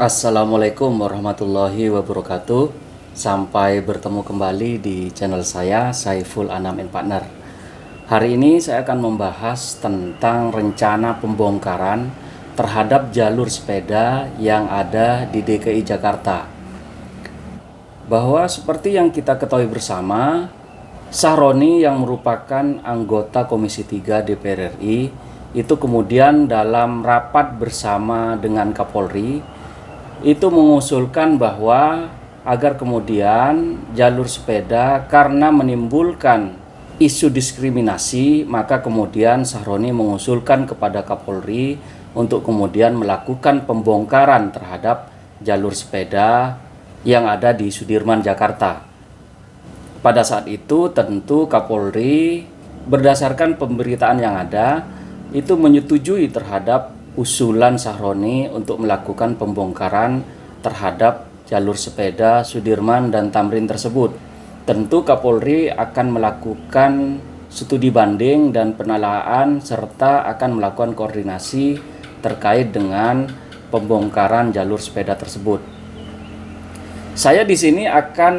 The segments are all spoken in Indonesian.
Assalamualaikum warahmatullahi wabarakatuh. Sampai bertemu kembali di channel saya, Saiful Anam and Partner. Hari ini saya akan membahas tentang rencana pembongkaran terhadap jalur sepeda yang ada di DKI Jakarta. Bahwa seperti yang kita ketahui bersama, Sahroni yang merupakan anggota Komisi 3 DPR RI itu kemudian dalam rapat bersama dengan Kapolri itu mengusulkan bahwa agar kemudian jalur sepeda karena menimbulkan isu diskriminasi, maka kemudian Sahroni mengusulkan kepada Kapolri untuk kemudian melakukan pembongkaran terhadap jalur sepeda yang ada di Sudirman, Jakarta. Pada saat itu tentu Kapolri berdasarkan pemberitaan yang ada itu menyetujui terhadap usulan Sahroni untuk melakukan pembongkaran terhadap jalur sepeda Sudirman dan Tamrin tersebut. Tentu Kapolri akan melakukan studi banding dan penalaan serta akan melakukan koordinasi terkait dengan pembongkaran jalur sepeda tersebut. Saya di sini akan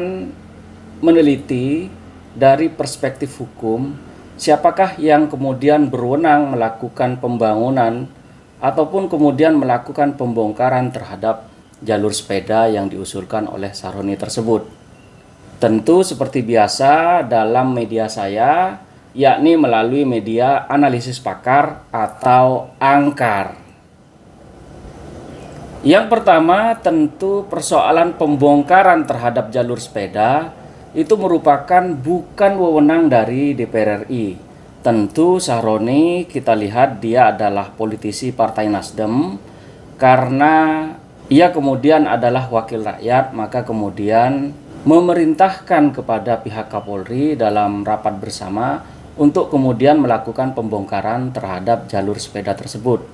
meneliti dari perspektif hukum siapakah yang kemudian berwenang melakukan pembangunan ataupun kemudian melakukan pembongkaran terhadap jalur sepeda yang diusulkan oleh Sahroni tersebut. Tentu seperti biasa dalam media saya, yakni melalui media analisis pakar atau ANKAR. Yang pertama tentu persoalan pembongkaran terhadap jalur sepeda itu merupakan bukan wewenang dari DPR RI. Tentu Sahroni kita lihat dia adalah politisi Partai Nasdem, karena ia kemudian adalah wakil rakyat, maka kemudian memerintahkan kepada pihak Kapolri dalam rapat bersama untuk kemudian melakukan pembongkaran terhadap jalur sepeda tersebut.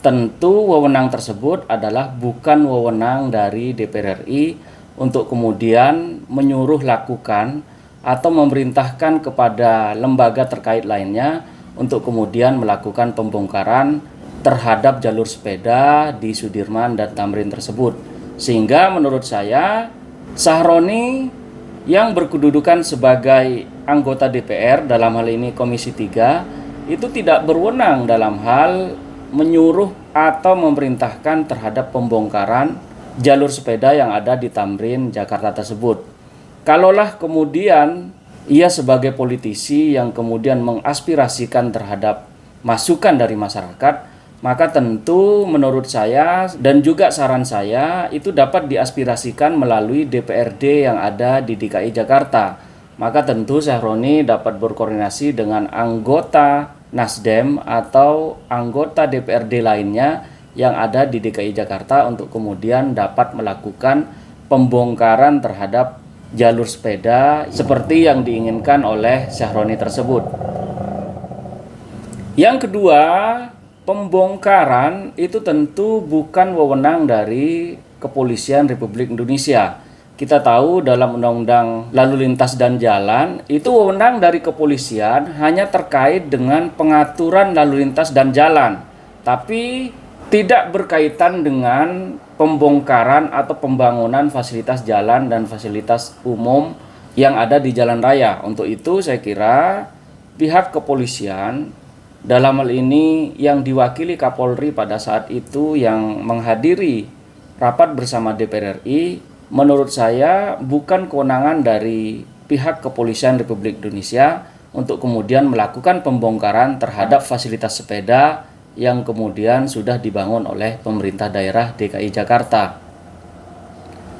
Tentu wewenang tersebut adalah bukan wewenang dari DPR RI untuk kemudian menyuruh lakukan atau memerintahkan kepada lembaga terkait lainnya untuk kemudian melakukan pembongkaran terhadap jalur sepeda di Sudirman dan Tamrin tersebut. Sehingga menurut saya Sahroni yang berkedudukan sebagai anggota DPR dalam hal ini Komisi 3 itu tidak berwenang dalam hal menyuruh atau memerintahkan terhadap pembongkaran jalur sepeda yang ada di Tamrin, Jakarta tersebut. Kalaulah kemudian ia sebagai politisi yang kemudian mengaspirasikan terhadap masukan dari masyarakat, maka tentu menurut saya dan juga saran saya itu dapat diaspirasikan melalui DPRD yang ada di DKI Jakarta. Maka tentu Sahroni dapat berkoordinasi dengan anggota Nasdem atau anggota DPRD lainnya yang ada di DKI Jakarta untuk kemudian dapat melakukan pembongkaran terhadap jalur sepeda seperti yang diinginkan oleh Sahroni tersebut. Yang kedua, pembongkaran itu tentu bukan wewenang dari Kepolisian Republik Indonesia. Kita tahu dalam Undang-Undang Lalu Lintas dan Jalan itu wewenang dari kepolisian hanya terkait dengan pengaturan lalu lintas dan jalan, tapi tidak berkaitan dengan pembongkaran atau pembangunan fasilitas jalan dan fasilitas umum yang ada di jalan raya. Untuk itu saya kira pihak kepolisian dalam hal ini yang diwakili Kapolri pada saat itu yang menghadiri rapat bersama DPR RI, menurut saya bukan kewenangan dari pihak Kepolisian Republik Indonesia untuk kemudian melakukan pembongkaran terhadap fasilitas sepeda yang kemudian sudah dibangun oleh pemerintah daerah DKI Jakarta.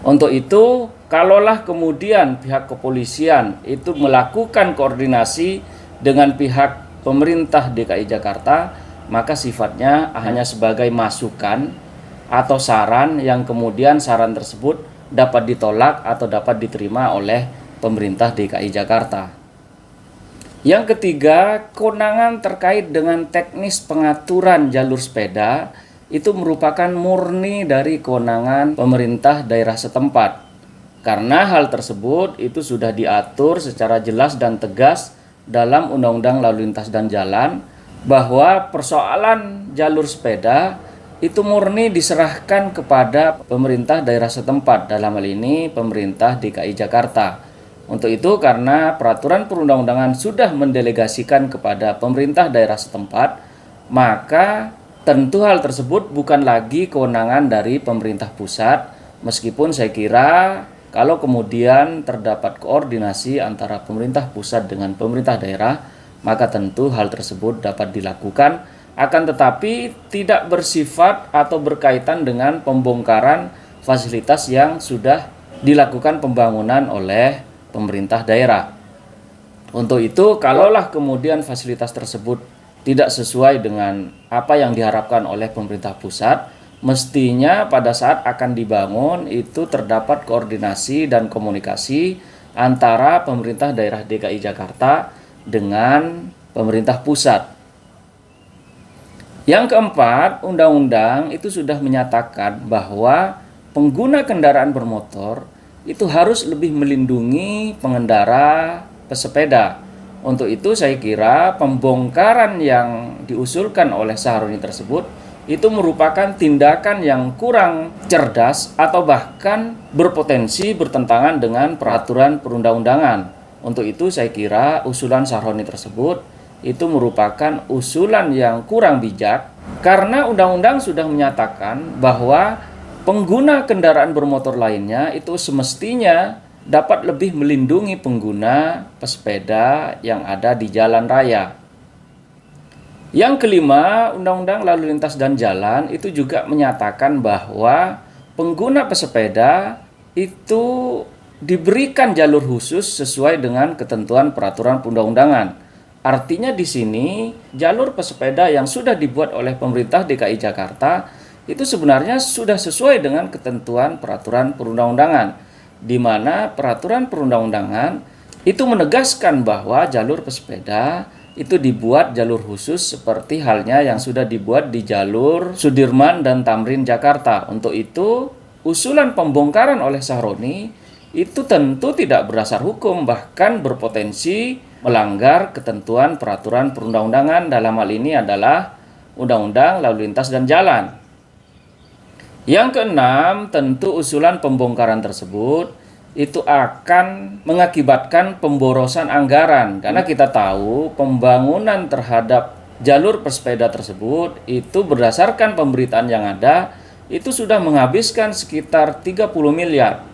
Untuk itu, kalaulah kemudian pihak kepolisian itu melakukan koordinasi dengan pihak pemerintah DKI Jakarta, maka sifatnya hanya sebagai masukan atau saran yang kemudian saran tersebut dapat ditolak atau dapat diterima oleh pemerintah DKI Jakarta. Yang ketiga, kewenangan terkait dengan teknis pengaturan jalur sepeda itu merupakan murni dari kewenangan pemerintah daerah setempat. Karena hal tersebut itu sudah diatur secara jelas dan tegas dalam Undang-Undang Lalu Lintas dan Jalan bahwa persoalan jalur sepeda itu murni diserahkan kepada pemerintah daerah setempat, dalam hal ini pemerintah DKI Jakarta. Untuk itu, karena peraturan perundang-undangan sudah mendelegasikan kepada pemerintah daerah setempat, maka tentu hal tersebut bukan lagi kewenangan dari pemerintah pusat, meskipun saya kira kalau kemudian terdapat koordinasi antara pemerintah pusat dengan pemerintah daerah, maka tentu hal tersebut dapat dilakukan, akan tetapi tidak bersifat atau berkaitan dengan pembongkaran fasilitas yang sudah dilakukan pembangunan oleh pemerintah daerah. Untuk itu, kalaulah kemudian fasilitas tersebut tidak sesuai dengan apa yang diharapkan oleh pemerintah pusat, mestinya pada saat akan dibangun itu terdapat koordinasi dan komunikasi antara pemerintah daerah DKI Jakarta dengan pemerintah pusat. Yang keempat, undang-undang itu sudah menyatakan bahwa pengguna kendaraan bermotor itu harus lebih melindungi pengendara pesepeda. Untuk itu saya kira pembongkaran yang diusulkan oleh Sahroni tersebut itu merupakan tindakan yang kurang cerdas atau bahkan berpotensi bertentangan dengan peraturan perundang-undangan. Untuk itu saya kira usulan Sahroni tersebut itu merupakan usulan yang kurang bijak, karena undang-undang sudah menyatakan bahwa pengguna kendaraan bermotor lainnya itu semestinya dapat lebih melindungi pengguna pesepeda yang ada di jalan raya. Yang kelima, Undang-Undang Lalu Lintas dan Jalan itu juga menyatakan bahwa pengguna pesepeda itu diberikan jalur khusus sesuai dengan ketentuan peraturan perundang-undangan. Artinya di sini jalur pesepeda yang sudah dibuat oleh pemerintah DKI Jakarta itu sebenarnya sudah sesuai dengan ketentuan peraturan perundang-undangan, di mana peraturan perundang-undangan itu menegaskan bahwa jalur pesepeda itu dibuat jalur khusus seperti halnya yang sudah dibuat di jalur Sudirman dan Tamrin Jakarta. Untuk itu, usulan pembongkaran oleh Sahroni itu tentu tidak berdasar hukum, bahkan berpotensi melanggar ketentuan peraturan perundang-undangan, dalam hal ini adalah Undang-Undang Lalu Lintas dan Jalan. Yang keenam, tentu usulan pembongkaran tersebut itu akan mengakibatkan pemborosan anggaran, karena kita tahu pembangunan terhadap jalur pesepeda tersebut itu berdasarkan pemberitaan yang ada itu sudah menghabiskan sekitar 30 miliar.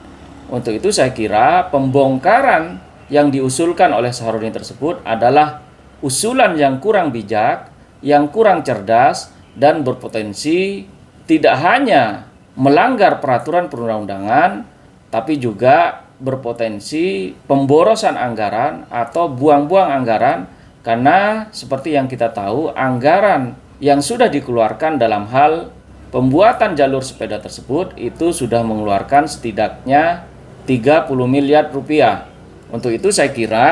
Untuk itu saya kira pembongkaran yang diusulkan oleh Sahroni tersebut adalah usulan yang kurang bijak, yang kurang cerdas, dan berpotensi tidak hanya melanggar peraturan perundang-undangan, tapi juga berpotensi pemborosan anggaran atau buang-buang anggaran, karena seperti yang kita tahu, anggaran yang sudah dikeluarkan dalam hal pembuatan jalur sepeda tersebut itu sudah mengeluarkan setidaknya 30 miliar rupiah. Untuk itu saya kira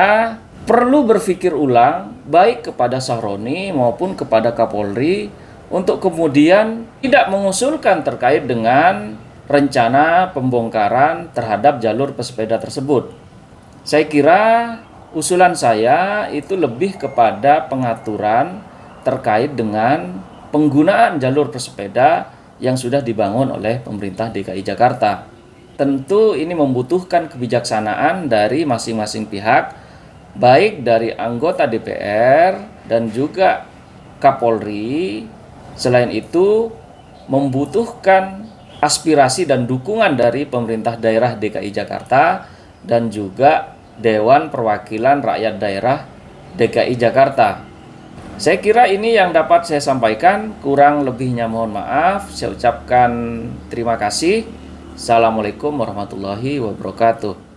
perlu berpikir ulang baik kepada Sahroni maupun kepada Kapolri untuk kemudian tidak mengusulkan terkait dengan rencana pembongkaran terhadap jalur pesepeda tersebut. Saya kira usulan saya itu lebih kepada pengaturan terkait dengan penggunaan jalur pesepeda yang sudah dibangun oleh pemerintah DKI Jakarta. Tentu ini membutuhkan kebijaksanaan dari masing-masing pihak, baik dari anggota DPR dan juga Kapolri. Selain itu, membutuhkan aspirasi dan dukungan dari pemerintah daerah DKI Jakarta dan juga Dewan Perwakilan Rakyat Daerah DKI Jakarta. Saya kira ini yang dapat saya sampaikan, kurang lebihnya mohon maaf. Saya ucapkan terima kasih. Assalamualaikum warahmatullahi wabarakatuh.